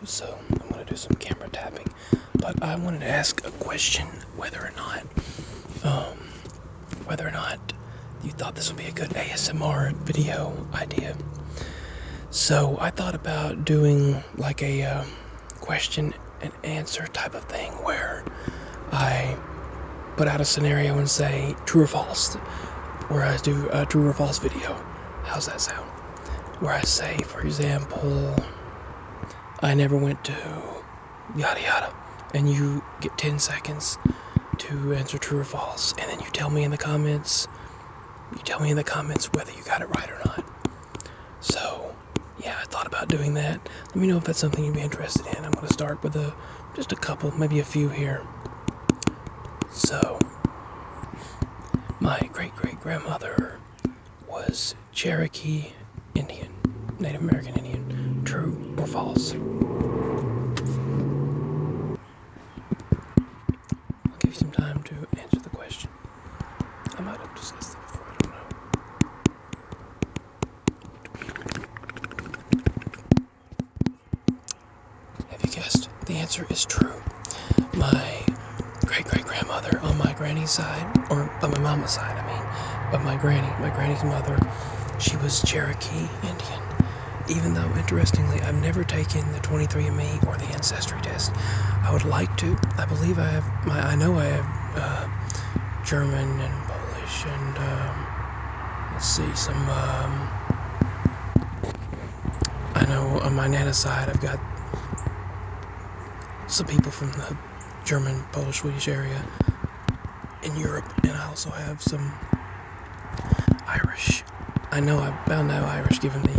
so I'm going to do some camera tapping. But I wanted to ask a question, whether or not you thought this would be a good ASMR video idea. So I thought about doing like a question and answer type of thing where I put out a scenario and say true or false, where I do a true or false video. How's that sound? Where I say, for example, I never went to yada yada, and you get 10 seconds to answer true or false, and then you tell me in the comments whether you got it right or not. So yeah, I thought about doing that. Let me know if that's something you'd be interested in. I'm going to start with just a couple, maybe a few here. So, my great-great-grandmother was Cherokee Indian, Native American Indian. True or false? I'll give you some time to answer the question. I might have discussed that before, I don't know. Have you guessed? The answer is true. My great-great-grandmother on my granny's side, or on my mama's side, but my granny's mother, she was Cherokee Indian. Even though, interestingly, I've never taken the 23andMe or the Ancestry test. I would like to. I believe I have, I know I have German and Polish and, I know on my Nana's side I've got some people from the German, Polish, Swedish area in Europe, and I also have some Irish. I know I found out Irish given the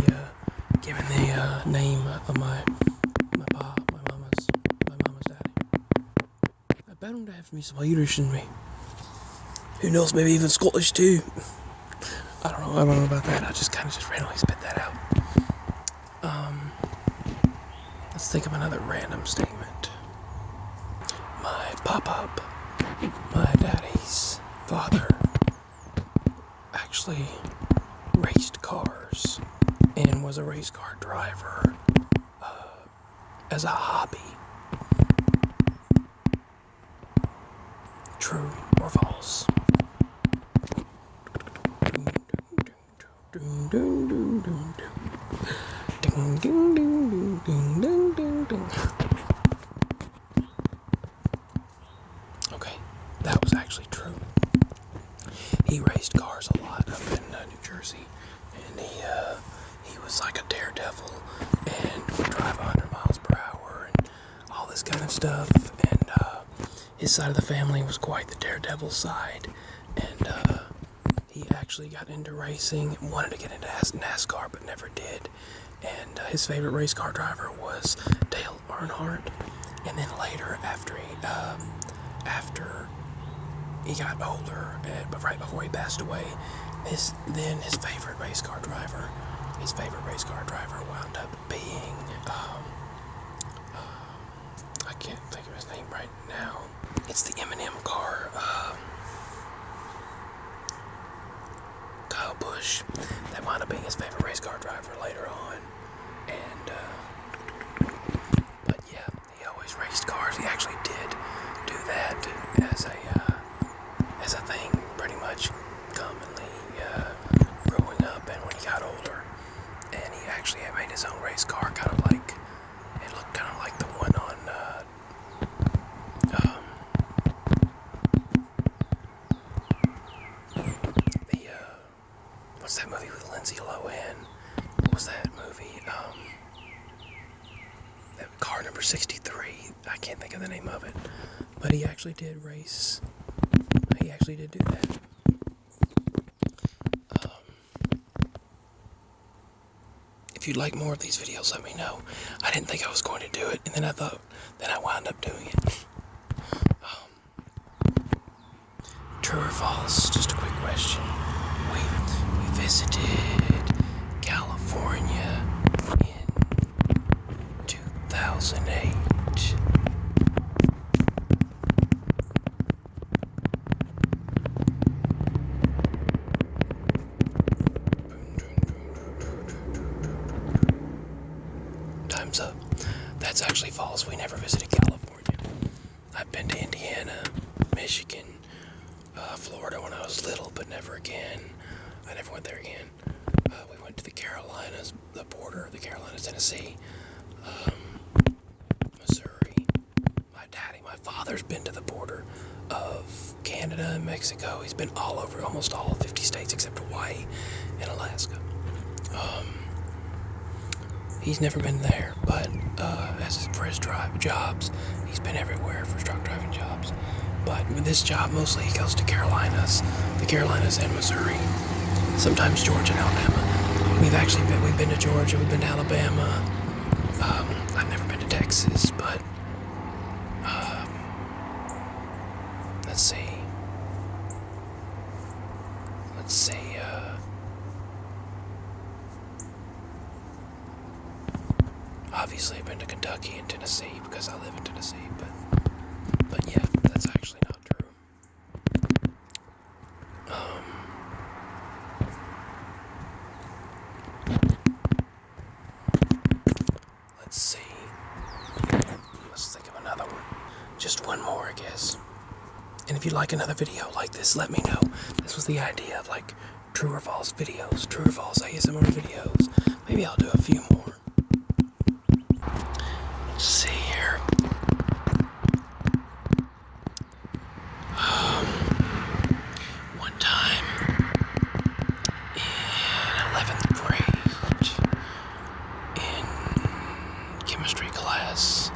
name of my mama's daddy. I bet him to have me some Irish in me. Who knows? Maybe even Scottish too. I don't know about that. I just randomly spit that out. Let's think of another random statement. My pop-up, my daddy's father, actually raced cars and was a race car driver as a hobby. True or false? Okay, that was actually true. He raced cars a lot up in New Jersey, and he was like a daredevil and would drive 100 miles per hour and all this kind of stuff. And his side of the family was quite the daredevil side, and he actually got into racing, wanted to get into NASCAR, but never did. And his favorite race car driver was Dale Earnhardt. And then later, after he got older, but right before he passed away, his favorite race car driver wound up being, I can't think of his name right now. It's the Eminem car, Kyle Busch. That wound up being his favorite race car driver later on. And, but yeah, he always raced cars. He actually did do that as a thing, pretty much commonly, growing up and when he got older. And he actually had made his own race car, it looked kind of like the one on, what's that movie with Lindsay Lohan? What was that movie? That car number 63. I can't think of the name of it. But he actually did race. He actually did do that. If you'd like more of these videos, let me know. I didn't think I was going to do it, and then I wound up doing it. True or false? Just a quick question. We visited California in 2008. Time's up. That's actually false. We never visited California. I've been to Indiana, Michigan, Florida when I was little, but never again. I never went there again. We went to the Carolinas, the border, the Carolinas, Tennessee, Missouri. My father's been to the border of Canada and Mexico. He's been all over, almost all 50 states except Hawaii and Alaska. He's never been there, but for his jobs, he's been everywhere for his truck driving jobs. But with this job, mostly he goes to the Carolinas and Missouri. Sometimes Georgia and Alabama. We've been to Georgia, we've been to Alabama. I've never been to Texas, but let's see. Obviously, I've been to Kentucky and Tennessee because I live in Tennessee, but yeah, that's actually not true. Let's see. Let's think of another one. Just one more, I guess. And if you'd like another video like this, let me know. This was the idea of like true or false videos, true or false ASMR videos. Maybe I'll do a few more. Let's see here. One time in 11th grade in chemistry class,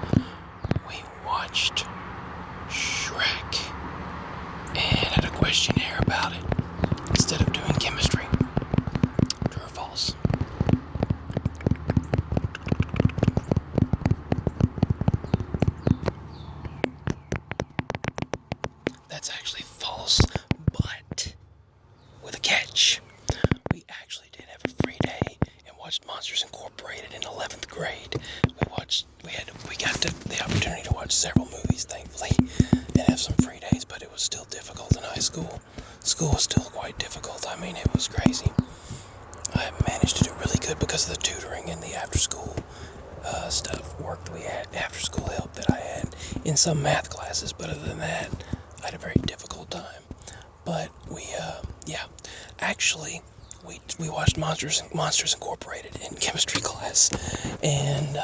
we watched Shrek and had a questionnaire about it instead of doing chemistry. True or false? That's actually false, but with a catch. We actually did have a free day and watched Monsters Incorporated in 11th grade. We got the opportunity to watch several movies, thankfully, and have some free days, but it was still difficult in high school. School was still quite difficult. I mean, it was crazy. I managed to do really good because of the tutoring and the after-school work that we had, after-school help that I had in some math classes, but other than that, I had a very difficult time. But actually, we watched Monsters Incorporated in chemistry class, and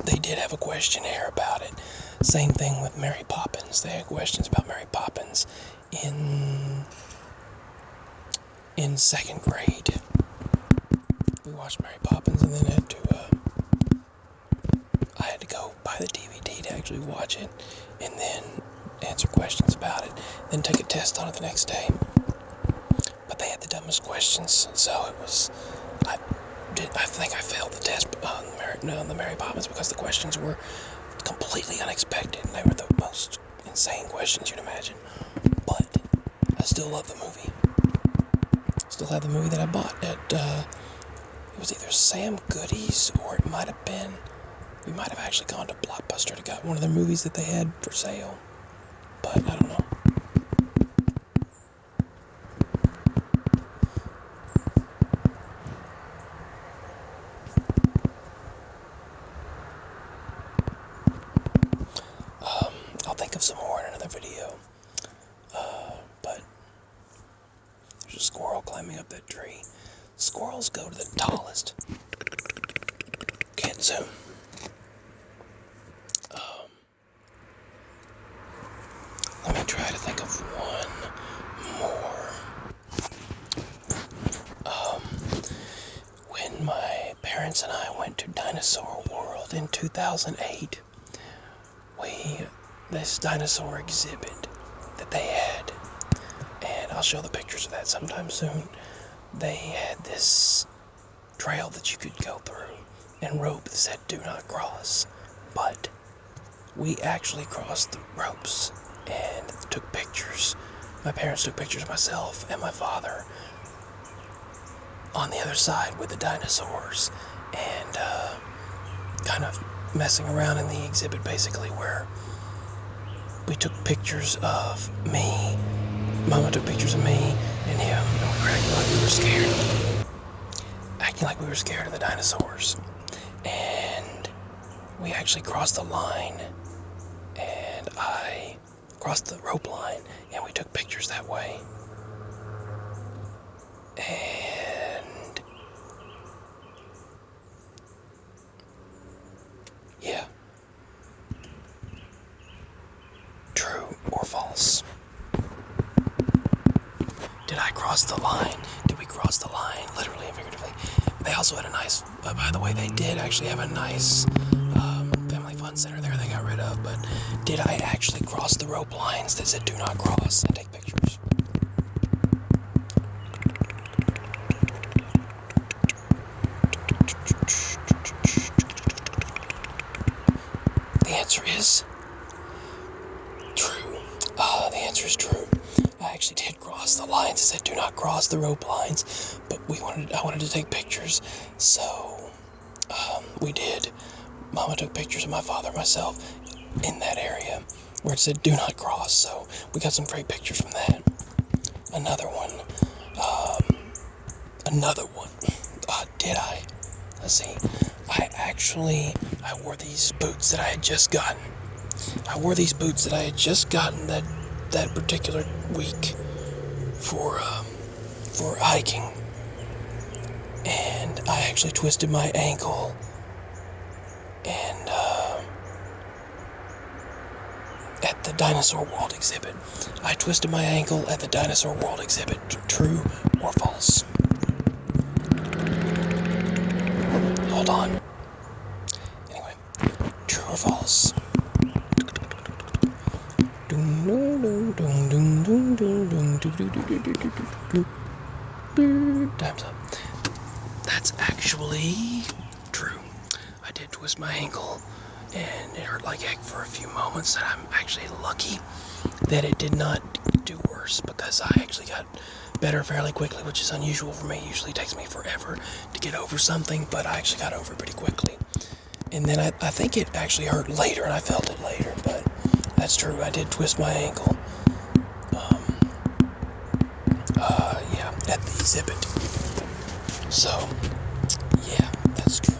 they did have a questionnaire about it. Same thing with Mary Poppins. They had questions about Mary Poppins in second grade. We watched Mary Poppins and then I had to go buy the DVD to actually watch it, and then answer questions about it, then take a test on it the next day. But they had the dumbest questions, so I think I failed the test on the Mary Poppins because the questions were completely unexpected, and they were the most insane questions you'd imagine. But I still love the movie. Still have the movie that I bought at, it was either Sam Goody's or it might have been, we might have actually gone to Blockbuster to get one of their movies that they had for sale. But I don't know. I'll think of some more in another video. But there's a squirrel climbing up that tree. Squirrels go to the tallest. Can't zoom. Let me try to think of one more. When my parents and I went to Dinosaur World in 2008, this dinosaur exhibit that they had, and I'll show the pictures of that sometime soon. They had this trail that you could go through and rope that said "Do not cross," but we actually crossed the ropes and took pictures. My parents took pictures of myself and my father on the other side with the dinosaurs, and kind of messing around in the exhibit, basically, where we took pictures of me. Mama took pictures of me and him, and we were acting like we were scared. Acting like we were scared of the dinosaurs. And we actually crossed the line, and I crossed the rope line, and we took pictures that way. And yeah. True or false? Did I cross the line? Did we cross the line, literally and figuratively? They also had a nice, by the way, they did actually have a nice family fun center there they got rid of, but did I actually cross the rope lines that said do not cross and take pictures? The answer is true. The answer is true. I actually did cross the lines. It said do not cross the rope lines, but I wanted to take pictures, so we did. Mama took pictures of my father and myself in that area where it said do not cross, so we got some great pictures from that. Another one. Did I? Let's see. I wore these boots that I had just gotten. That particular week for hiking, and I actually twisted my ankle, and at the Dinosaur World exhibit. I twisted my ankle at the Dinosaur World exhibit. True or false? Hold on. Anyway, true or false? Time's up. That's actually true. I did twist my ankle, and it hurt like heck for a few moments, and I'm actually lucky that it did not do worse, because I actually got better fairly quickly, which is unusual for me. It usually takes me forever to get over something, but I actually got over it pretty quickly. And then I think it actually hurt later, and I felt it later, but that's true. I did twist my ankle. At the exhibit. So, yeah, that's true.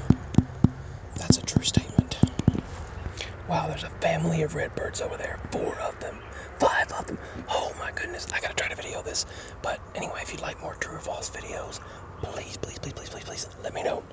That's a true statement. Wow, there's a family of redbirds over there. 4 of them. 5 of them. Oh my goodness. I gotta try to video this. But anyway, if you'd like more true or false videos, please let me know.